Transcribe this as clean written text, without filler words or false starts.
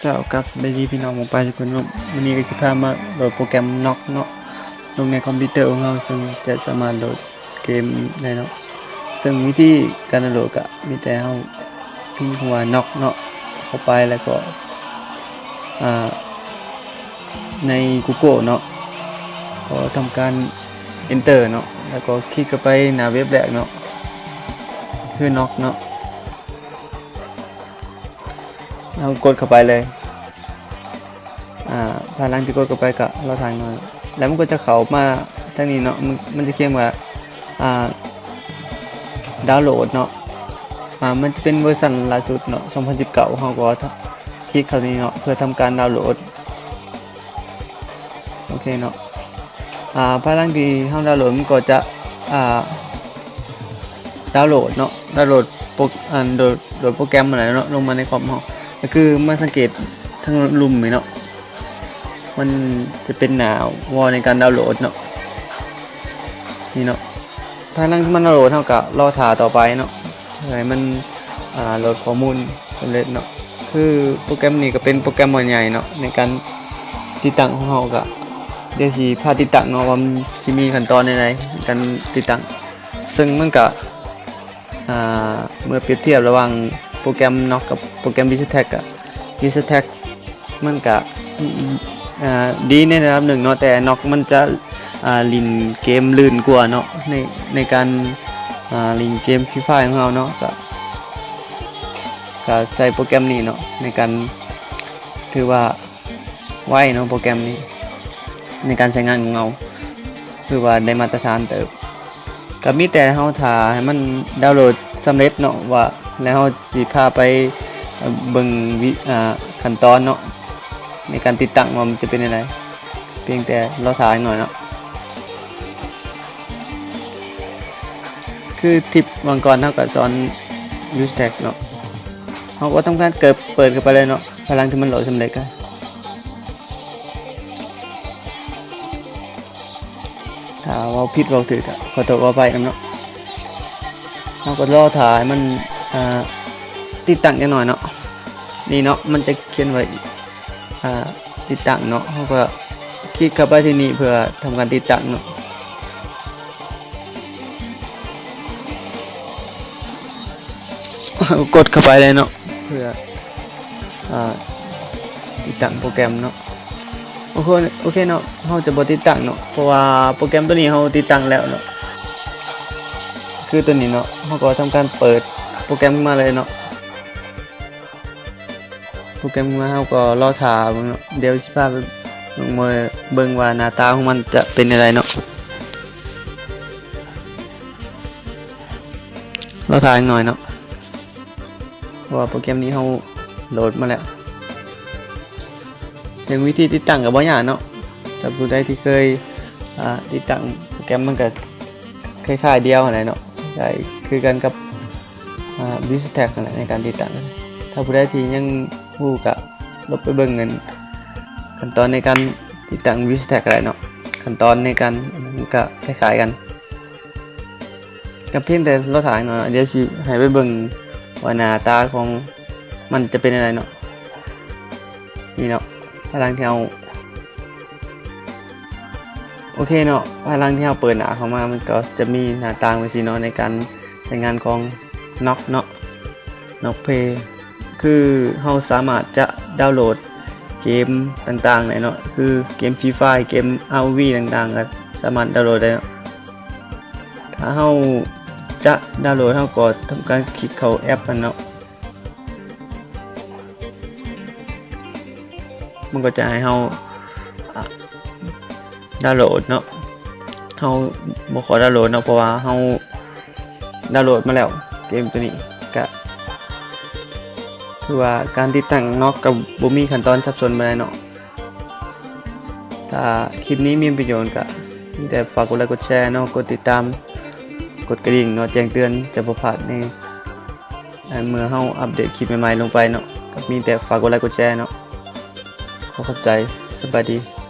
เจ้ากับสบายดีพี่น้องหมู่ปลาทุกคนวันนี้ก็จะพามาโหลดโปรแกรมน็อกเนาะลงในคอมพิวเตอร์ของเราซึ่งจะสามารถโหลดเกมได้เนาะซึ่งวิธีการโหลดก็มีแต่เราพิมพ์คำว่าน็อกเนาะเข้าไปแล้วก็ใน Google เนาะก็ทำการ Enter เนาะแล้วก็คลิกเข้าไปหน้าเว็บแรกเนาะคือน็อกเนาะเรากดเข้าไปเลยภายหลังที่กดเข้าไปก็เราถ่ายหน่อยแล้วมันก็จะเข้ามาทางนี้เนาะมันจะเขียนว่าดาวน์โหลดเนาะมันจะเป็นเวอร์ชันล่าสุดเนาะ2019เฮาก็คลิกเข้านี้เนาะเพื่อทำการดาวน์โหลดโอเคเนาะภายหลังที่เฮาดาวน์โหลดมันก็จะดาวน์โหลดเนาะดาวน์โหลดโปรแกรมอะไรเนาะลงมาในคอมเฮาก็คือมาสังเกตทางลุ่มเนาะมันจะเป็นหน้าวอลในการดาวน์โหลดเนาะนี่เนาะภายหลังที่มันดาวน์โหลดเท่ากับรอถ่าต่อไปเนาะให้มันโหลดข้อมูลสำเร็จเนาะคือโปรแกรมนี้ก็เป็นโปรแกรมใหญ่เนาะในการติดตั้งของเราก็เดี๋ยวสิพาติดตั้งเนาะว่ามันสิมีขั้นตอนในการติดตั้งซึ่งมันก็เมื่อเปรียบเทียบระหว่างโปรแกรมน็อกกับโปรแกรม VisualTag อะ VisualTag มันก็ดีในระดับหนึ่งเนาะแต่น็อกมันจะลินเกมลื่นกว่าเนาะในการลินเกมฟรีไฟของเราเนาะก็ใช้โปรแกรมนี้เนาะในการถือว่าไวเนาะโปรแกรมนี้ในการใช้งานของเราคือว่าได้มาตรฐานเติบก็มีแต่เฮาถ่าให้มันดาวน์โหลดสำเร็จเนาะว่าแล้วเฮาสิพาไปเบิ่งขั้นตอนเนาะในการติดตั้งว่ามันจะเป็นยังไงเพียงแต่รอถ่ายหน่อยเนาะคือทิปวางก่อนเท่ากับสอน VisualTag เนาะเขาก็ต้องการเปิดเข้าไปเลยเนาะพลังที่มันโหลดสำเร็จกันถ้าว่าผิดเราถือก็ขอโทษขออภัยกันเนาะเขาก็รอถ่ายมันติดตั้งจังหน่อยเนาะนี่เนาะมันจะเขียนไว้ติดตั้งเนาะเขาก็คลิกเข้าไปที่นี่เพื่อทำการติดตั้งเนาะกดเข้าไปเลยเนาะเพื่อติดตั้งโปรแกรมเนาะโอเคเนาะเขาจะบ่ติดตั้งเนาะเพราะว่าโปรแกรมตัวนี้เขาติดตั้งแล้วเนาะคือตัวนี้เนาะเขาก็ทำการเปิดโปรแกรมมาเลยเนาะโปรแกรมมาเขาก็รอถ่าเนาะเดี๋ยวสิพาไปมาเบิ่งว่าหน้าตาของมันจะเป็นอะไรเนาะรอถ่าอีกหน่อยเนาะเพราะว่าโปรแกรมนี้เขาโหลดมาแล้วถึงวิธีติดตั้งกับบ่ยากเนาะสำหรับผู้ใดที่เคยติดตั้งโปรแกรมมันก็คล้ายๆเดียวอะไรเนาะใช่คือกันกับVisualTag อะไรในการติดตั้งถ้าผู้ใดที่ยังรู้ก็ลบไปเบิ่งเงินขั้นตอนในการติดตั้ง VisualTag อะไรเนาะขั้นตอนในการมันก็คล้ายๆกันกับเพียงแต่เราถ่ายเนาะเดี๋ยวสิให้ไปเบิ่งว่าหน้าตาของมันจะเป็นอะไรเนาะนี่เนาะพลังที่เราโอเคเนาะพลังที่เราเปิดหน้าเข้ามามันก็จะมีหน้าตาไว้สิเนาะในการใช้งานของน็อกเนาะน็อกเพย์คือเราสามารถจะดาวน์โหลดเกมต่างๆได้เนาะคือเกมฟรีไฟเกม ROV ต่างๆก็สามารถดาวน์โหลดได้เนาะถ้าเราจะดาวน์โหลดเราก็ทำการคลิกเข้าแอปมันเนาะมันก็จะให้เราดาวน์โหลดเนาะเราบ่ขอดาวน์โหลดเนาะเพราะว่าเราดาวน์โหลดมาแล้วเกมตัวนี้ก็คือว่าการติดตั้งน็อกกับบ่มีขั้นตอนซับซ้อนปานใดเนาะถ้าคลิปนี้มีประโยชน์ก็แต่ฝากกดไลค์กดแชร์เนาะกดติดตามกดกระดิ่งเนาะแจ้งเตือนจะบ่พลาดในเมื่อเฮาอัปเดตคลิปใหม่ๆลงไปเนาะก็มีแต่ฝากกดไลค์กดแชร์เนาะขอบใจสวัสดี